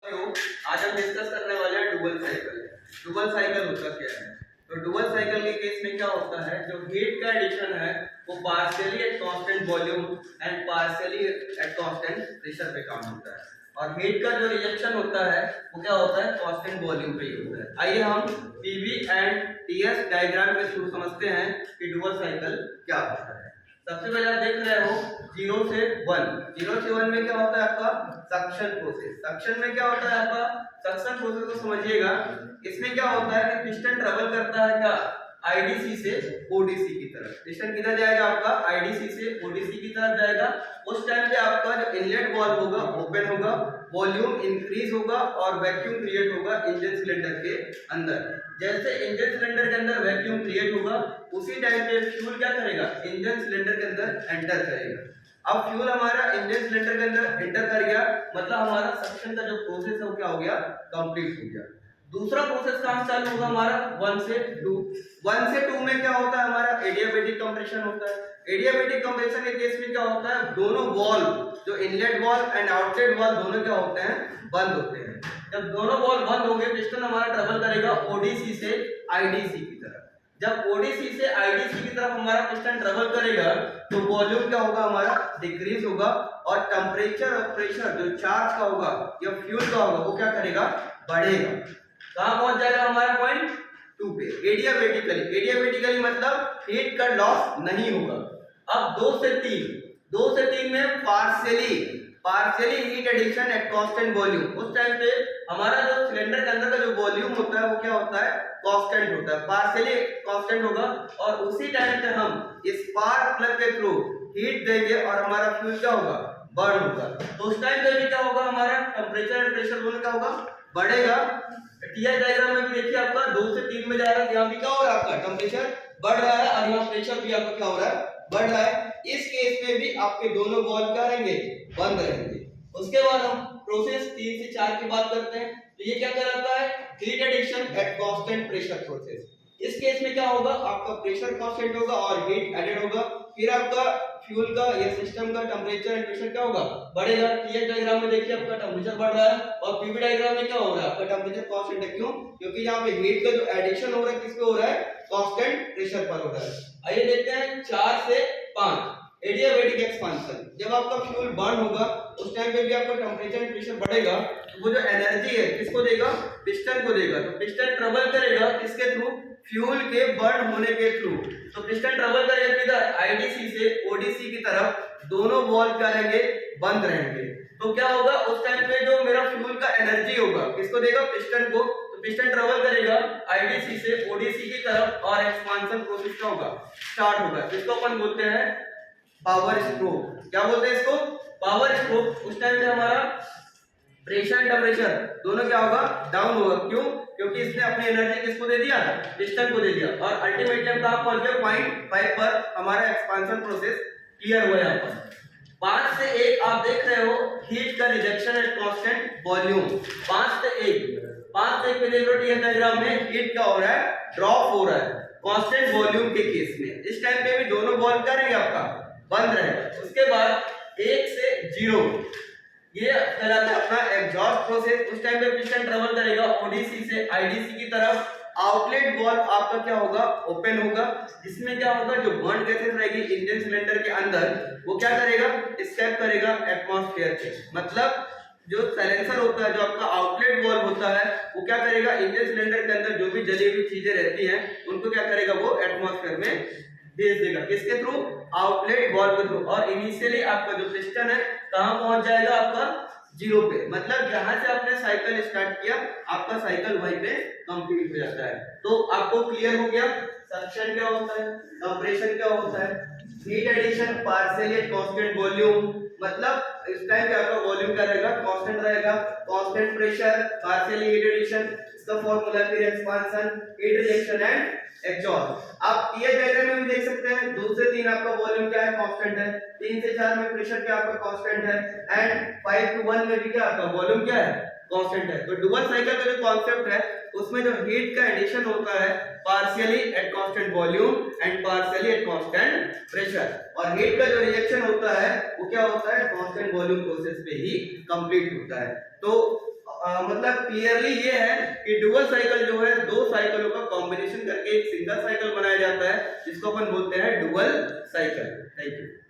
तो आज हम डिस्कस करने वाले हैं डुअल साइकिल। डुअल साइकिल होता क्या है? तो डुअल साइकिल के केस में क्या होता है, जो हीट का एडिशन है वो partially at constant volume and partially at constant pressure पे काम होता है, और हीट का जो रिजेक्शन होता है वो क्या होता है, कांस्टेंट वॉल्यूम पे ही होता है। आइए हम पीवी एंड टीएस डायग्राम के थ्रू समझते हैं कि डुअल साइकिल क्या होता है। सबसे पहले आप देख रहे हो 0 से 1। 0 से 1 में क्या होता है आपका सक्शन प्रोसेस। सक्शन में क्या होता है आपका सक्शन प्रोसेस को समझिएगा। इसमें क्या होता है कि पिस्टन ट्रेवल करता है क्या, आईडीसी से ओडीसी की तरफ। पिस्टन किधर जाएगा आपका, आईडीसी से ओडीसी की तरफ जाएगा। उस टाइम पे आपका जो इनलेट वाल्व होगा ओपन होगा, वॉल्यूम इंक्रीज होगा और वैक्यूम क्रिएट होगा इंजन सिलेंडर के अंदर। जैसे इंजन सिलेंडर के अंदर वैक्यूम क्रिएट होगा उसी टाइम पे फ्यूल क्या करेगा, इंजन सिलेंडर के अंदर एंटर करेगा। अब फ्यूल हमारा इंजन सिलेंडर के अंदर एंटर कर गया, मतलब हमारा सक्शन का जो प्रोसेस है वो क्या हो गया, कंप्लीट हो गया। दूसरा प्रोसेस कहां चालू होगा हमारा, 1 से 2। 1 से 2 में क्या होता है हमारा एडियाबैटिक कंप्रेशन होता है। एडियाबैटिक कंप्रेशन के केस में क्या होता है, दोनों वॉल्व जो inlet valve and outlet valve दोनों क्या होते हैं, बंद होते हैं। जब दोनों वॉल्व बंद होंगे पिस्टन हमारा ट्रेवल करेगा ओडीसी से आईडीसी की तरफ। जब ओडीसी से आईडीसी की तरफ हमारा पिस्टन ट्रेवल करेगा तो वॉल्यूम क्या होगा हमारा, डिक्रीज होगा, और टेम्परेचर और प्रेशर जो चार्ज का होगा या फ्यूल का होगा वो क्या करेगा, बढ़ेगा। कहां पहुंच जाएगा हमारा पॉइंट 2 पे, एडियाबैटिकली। एडियाबैटिकली मतलब हीट का लॉस नहीं होगा। अब 2 से 3 में partially heat addition at constant volume. उस टाइम पे हमारा जो सिलेंडर के अंदर का जो वॉल्यूम होता है वो क्या होता है, कांस्टेंट होता है, पार्शियली कांस्टेंट होगा। और उसी टाइम पे हम स्पार्क प्लग के थ्रू हीट देंगे और हमारा फ्यूल क्या होगा, बर्न होगा। तो उस टाइम पे भी क्या होगा, हमारा टेम्परेचर एंड प्रेशर दोनों क्या होगा, बढ़ेगा। टीआई डायग्राम में भी देखिए आपका 2 से 3 में जा रहा है, यहाँ भी क्या हो रहा है, आपका टेम्परेचर बढ़ रहा है और यहाँ प्रेशर भी आपका क्या हो रहा है, बढ़ रहा है। इस केस में भी आपके दोनों वॉल्व क्या रहेंगे, बंद रहेंगे। उसके बाद हम प्रोसेस 3 से 4 की बात करते हैं। तो ये क्या कहलाता है, heat addition at constant pressure process. इस केस में क्या होगा, आपका प्रेशर कांस्टेंट होगा और हीट एडेड होगा। फिर आपका फ्यूल का या सिस्टम का टेम्परेचर एंड प्रेशर क्या होगा, बढ़ेगा। टीएच डायग्राम में देखिए आपका टेम्परेचर बढ़ रहा है और पीवी डायग्राम में क्या हो रहा है, आपका टेम्परेचर कांस्टेंट है। क्यों, क्योंकि यहाँ पे हीट का जो एडिशन हो रहा है किस पे हो रहा है, कांस्टेंट प्रेशर पर हो रहा है। आइए देखते हैं 4 से 5, एडियाबैटिक एक्सपांशन। जब आपका फ्यूल बर्न होगा उस टाइम पे भी आपका टेम्परेचर एंड प्रेशर बढ़ेगा, तो वो जो एनर्जी है किसको देगा, पिस्टन को देगा। तो पिस्टन ट्रेवल करेगा किसके थ्रू, फ्यूल के बर्न होने के थ्रू। तो पिस्टन ट्रेवल करेगा किधर, आईडीसी से ओडीसी की तरफ। दोनों वॉल्व क्या रहेंगे, बंद रहेंगे। तो क्या होगा उस टाइम पे जो मेरा फ्यूल का एनर्जी होगा किसको देगा, पिस्टन को। तो पिस्टन ट्रेवल करेगा आईडीसी से ओडीसी की तरफ और एक्सपांशन प्रोसेस क्या होगा, स्टार्ट होगा, जिसको अपन बोलते हैं पावर स्ट्रोक। क्या बोलते हैं इसको, पावर स्ट्रोक। उस टाइम पे हमारा प्रेशर एंड टेम्परेचर दोनों क्या होगा, डाउन होगा। क्यों, क्योंकि इसने अपनी एनर्जी किसको दे दिया, पिस्टन को दे दिया। और अल्टीमेटली हम कहां पहुंच गए, पॉइंट 5 पर हमारा एक्सपांशन प्रोसेस क्लियर हुआ। यहाँ पर 5 से 1 आप देख रहे हो, हीट का रिजेक्शन एट कांस्टेंट वॉल्यूम। 5 से 1 पे देख लो टीएम डायग्राम में हीट क्या हो रहा है, ड्रॉप हो रहा है कांस्टेंट वॉल्यूम के केस में। इस टाइम पे भी दोनों वॉल्व क्या रहेंगे, आपका बंद रहेगा। उसके बाद 1 से 0 ये कहलाता है अपना एग्जॉस्ट प्रोसेस। उस टाइम पे पिस्टन ट्रेवल करेगा ओडीसी से आईडीसी की तरफ। आउटलेट वाल्व आपका क्या होगा, ओपन होगा, जिसमें क्या होगा, जो बर्न गैसेस रहेगी इंजन सिलेंडर के अंदर वो क्या करेगा, एस्केप करेगा एटमॉस्फेयर से। मतलब जो साइलेंसर होता है, जो आपका आउटलेट वाल्व होता है, वो क्या करेगा, इंजन सिलेंडर के अंदर जो भी जली हुई चीजें रहती हैं उनको क्या करेगा, वो एटमॉस्फेयर में भेज देगा। किसके थ्रू, आउटलेट वाल्व के थ्रू। और इनिशियली आपका जो पिस्टन है कहां पहुंच जाएगा, आपका 0 पे। मतलब जहां से आपने साइकिल स्टार्ट किया आपका साइकिल वहीं पे कंप्लीट हो जाता है। तो आपको क्लियर हो गया सक्शन क्या होता है, कंप्रेशन क्या होता है, heat addition partially at constant volume. मतलब इस टाइम पे आपका वॉल्यूम क्या रहेगा, कांस्टेंट रहेगा, constant pressure, partially heat addition, इसका फार्मूला फिर expansion, heat rejection and exhaust. आप टीएच डायग्राम में भी देख सकते हैं 2 से 3 आपका वॉल्यूम क्या है, कांस्टेंट है। 3 से 4 में प्रेशर क्या आपका कांस्टेंट है। एंड 5 to 1 में भी क्या आपका वॉल्यूम क्या है, कांस्टेंट है। तो डुअल साइकिल का जो कॉन्सेप्ट है उसमें जो हीट का एडिशन होता है partially at constant volume and partially at constant pressure, और हीट का जो रिजेक्शन होता है वो क्या होता है, कांस्टेंट वॉल्यूम प्रोसेस पे ही कंप्लीट होता है। तो मतलब क्लियरली ये है कि डुअल साइकिल जो है दो साइकिलों का कॉम्बिनेशन करके एक सिंगल साइकिल बनाया जाता है जिसको अपन बोलते हैं डुअल साइकिल। Thank you.